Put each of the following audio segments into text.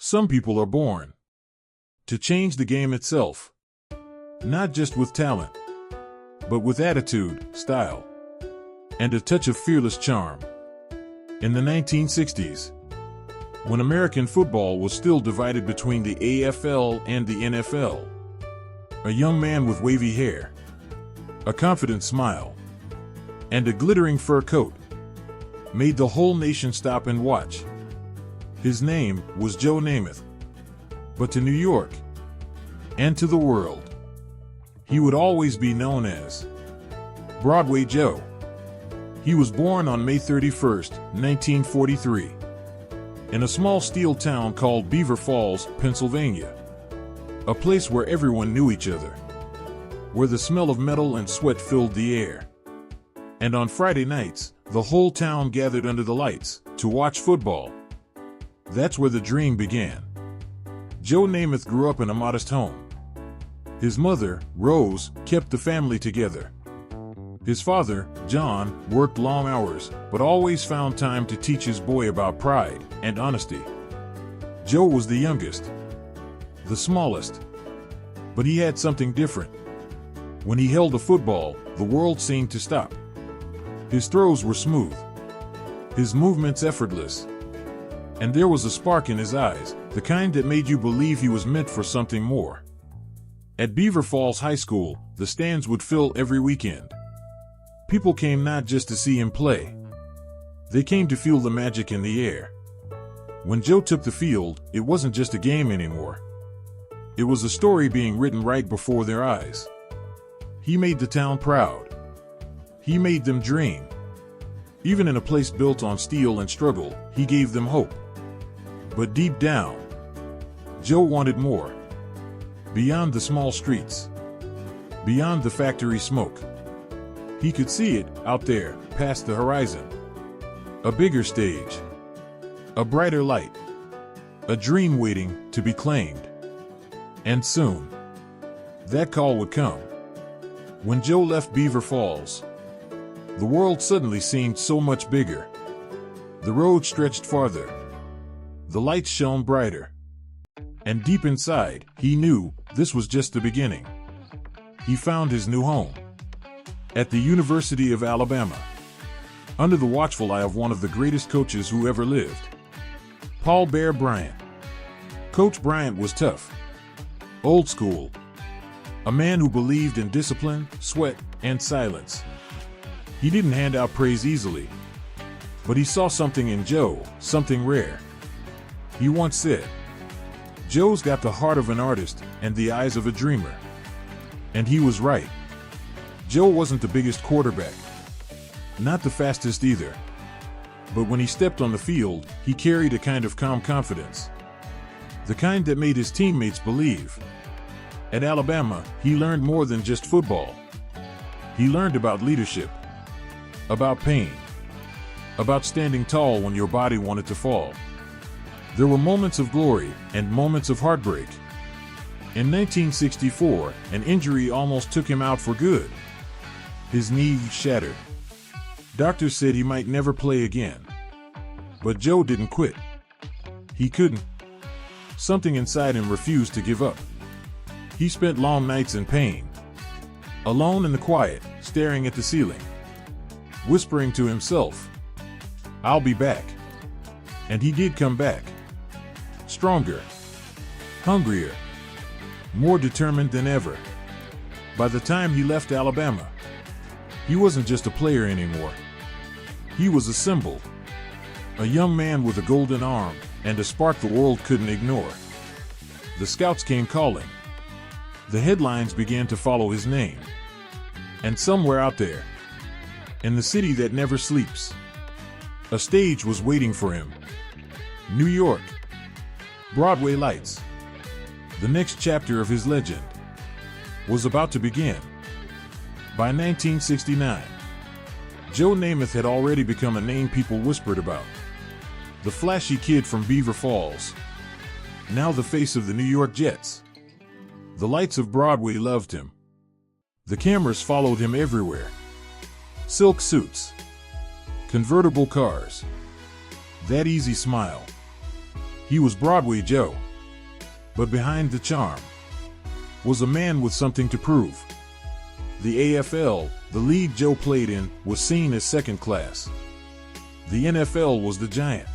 Some people are born to change the game itself, not just with talent, but with attitude, style, and a touch of fearless charm. In the 1960s, when American football was still divided between the AFL and the NFL, a young man with wavy hair, a confident smile, and a glittering fur coat made the whole nation stop and watch. His name was Joe Namath. But to New York, and to the world, he would always be known as Broadway Joe. He was born on May 31st, 1943, in a small steel town called Beaver Falls, Pennsylvania, a place where everyone knew each other, where the smell of metal and sweat filled the air. And on Friday nights, the whole town gathered under the lights to watch football. That's where the dream began. Joe Namath grew up in a modest home. His mother, Rose, kept the family together. His father, John, worked long hours, but always found time to teach his boy about pride and honesty. Joe was the youngest, the smallest, but he had something different. When he held a football, the world seemed to stop. His throws were smooth, his movements effortless, and there was a spark in his eyes, the kind that made you believe he was meant for something more. At Beaver Falls High School, the stands would fill every weekend. People came not just to see him play. They came to feel the magic in the air. When Joe took the field, it wasn't just a game anymore. It was a story being written right before their eyes. He made the town proud. He made them dream. Even in a place built on steel and struggle, he gave them hope. But deep down, Joe wanted more. Beyond the small streets, beyond the factory smoke. He could see it out there, past the horizon. A bigger stage, a brighter light, a dream waiting to be claimed. And soon, that call would come. When Joe left Beaver Falls, the world suddenly seemed so much bigger. The road stretched farther. The lights shone brighter. And deep inside, he knew this was just the beginning. He found his new home at the University of Alabama, under the watchful eye of one of the greatest coaches who ever lived, Paul Bear Bryant. Coach Bryant was tough, old school, a man who believed in discipline, sweat, and silence. He didn't hand out praise easily, but he saw something in Joe, something rare. He once said, "Joe's got the heart of an artist and the eyes of a dreamer." And he was right. Joe wasn't the biggest quarterback, not the fastest either. But when he stepped on the field, he carried a kind of calm confidence, the kind that made his teammates believe. At Alabama, he learned more than just football. He learned about leadership, about pain, about standing tall when your body wanted to fall. There were moments of glory and moments of heartbreak. In 1964, an injury almost took him out for good. His knee shattered. Doctors said he might never play again. But Joe didn't quit. He couldn't. Something inside him refused to give up. He spent long nights in pain, alone in the quiet, staring at the ceiling, whispering to himself, "I'll be back." And he did come back. Stronger, hungrier, more determined than ever. By the time he left Alabama, he wasn't just a player anymore. He was a symbol, a young man with a golden arm and a spark the world couldn't ignore. The scouts came calling. The headlines began to follow his name. And somewhere out there, in the city that never sleeps, a stage was waiting for him. New York. Broadway lights. The next chapter of his legend was about to begin. By 1969, Joe Namath had already become a name people whispered about. The flashy kid from Beaver Falls, now the face of the New York Jets. The lights of Broadway loved him. The cameras followed him everywhere. Silk suits, convertible cars, that easy smile. He was Broadway Joe. But behind the charm was a man with something to prove. The AFL, the league Joe played in, was seen as second class. The NFL was the giant,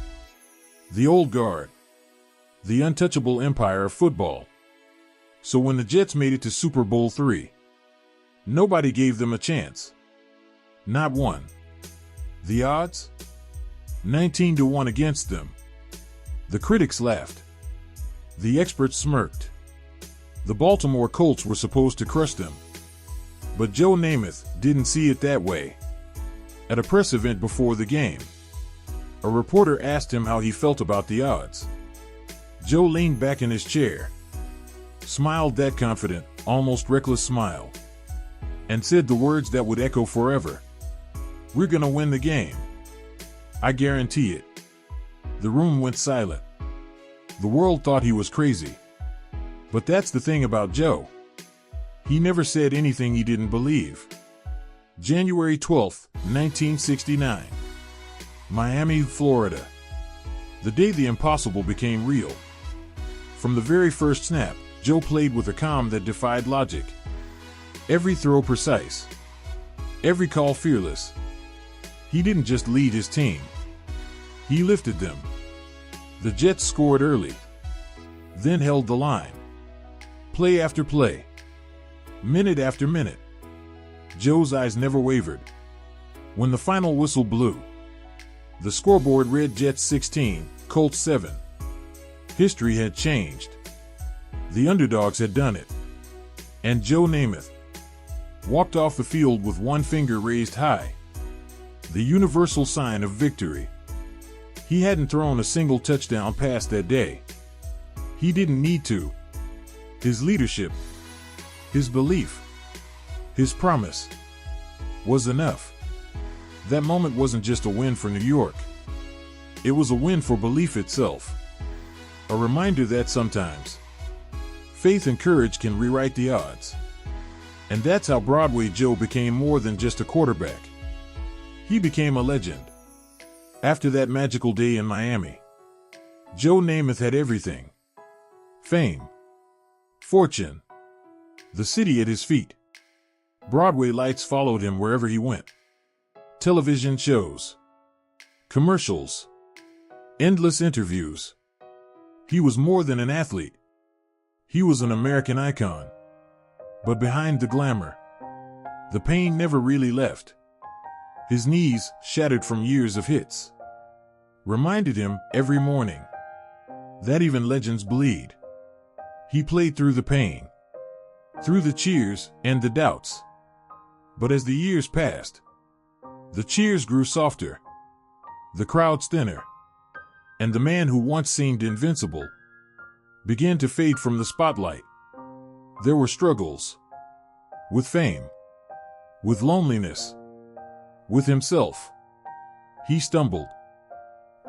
the old guard, the untouchable empire of football. So when the Jets made it to Super Bowl III, nobody gave them a chance. Not one. The odds? 19-1 against them. The critics laughed. The experts smirked. The Baltimore Colts were supposed to crush them. But Joe Namath didn't see it that way. At a press event before the game, a reporter asked him how he felt about the odds. Joe leaned back in his chair, smiled that confident, almost reckless smile, and said the words that would echo forever. "We're gonna win the game. I guarantee it." The room went silent. The world thought he was crazy. But that's the thing about Joe. He never said anything he didn't believe. January 12, 1969. Miami, Florida. The day the impossible became real. From the very first snap, Joe played with a calm that defied logic. Every throw precise. Every call fearless. He didn't just lead his team. He lifted them. The Jets scored early, then held the line. Play after play. Minute after minute. Joe's eyes never wavered. When the final whistle blew, the scoreboard read Jets 16, Colts 7. History had changed. The underdogs had done it. And Joe Namath walked off the field with one finger raised high, the universal sign of victory. He hadn't thrown a single touchdown pass that day. He didn't need to. His leadership, his belief, his promise was enough. That moment wasn't just a win for New York. It was a win for belief itself. A reminder that sometimes faith and courage can rewrite the odds. And that's how Broadway Joe became more than just a quarterback. He became a legend. After that magical day in Miami, Joe Namath had everything. Fame, fortune, the city at his feet. Broadway lights followed him wherever he went. Television shows, commercials, endless interviews. He was more than an athlete. He was an American icon. But behind the glamour, the pain never really left. His knees, shattered from years of hits, reminded him every morning that even legends bleed. He played through the pain, through the cheers and the doubts. But as the years passed, the cheers grew softer, the crowds thinner, and the man who once seemed invincible began to fade from the spotlight. There were struggles with fame, with loneliness, with himself. He stumbled.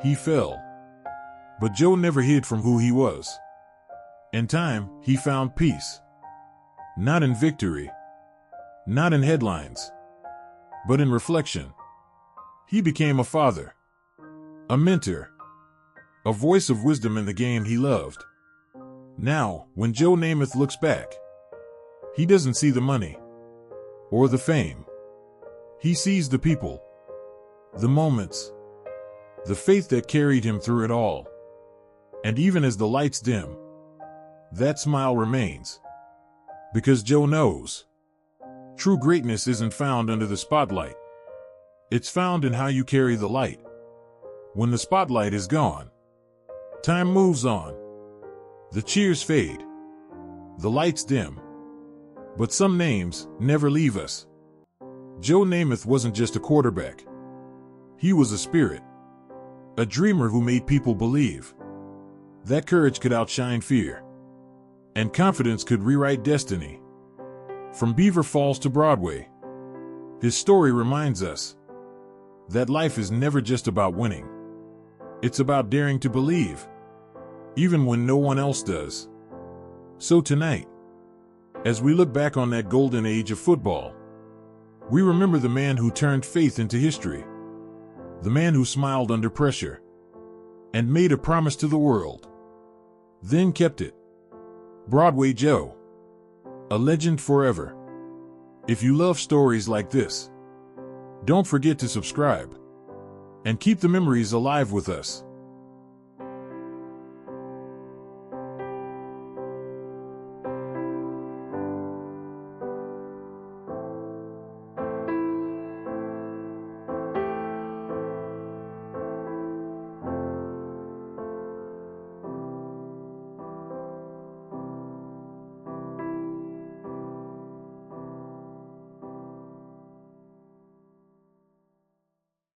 He fell. But Joe never hid from who he was. In time, he found peace. Not in victory, not in headlines, but in reflection. He became a father, a mentor, a voice of wisdom in the game he loved. Now, when Joe Namath looks back, he doesn't see the money or the fame. He sees the people, the moments, the faith that carried him through it all. And even as the lights dim, that smile remains. Because Joe knows true greatness isn't found under the spotlight. It's found in how you carry the light. When the spotlight is gone, time moves on. The cheers fade. The lights dim. But some names never leave us. Joe Namath wasn't just a quarterback. He was a spirit. A dreamer who made people believe that courage could outshine fear, and confidence could rewrite destiny. From Beaver Falls to Broadway, his story reminds us that life is never just about winning. It's about daring to believe, even when no one else does. So tonight, as we look back on that golden age of football, we remember the man who turned faith into history, the man who smiled under pressure and made a promise to the world. then kept it. Broadway Joe, a legend forever. If you love stories like this, don't forget to subscribe and keep the memories alive with us.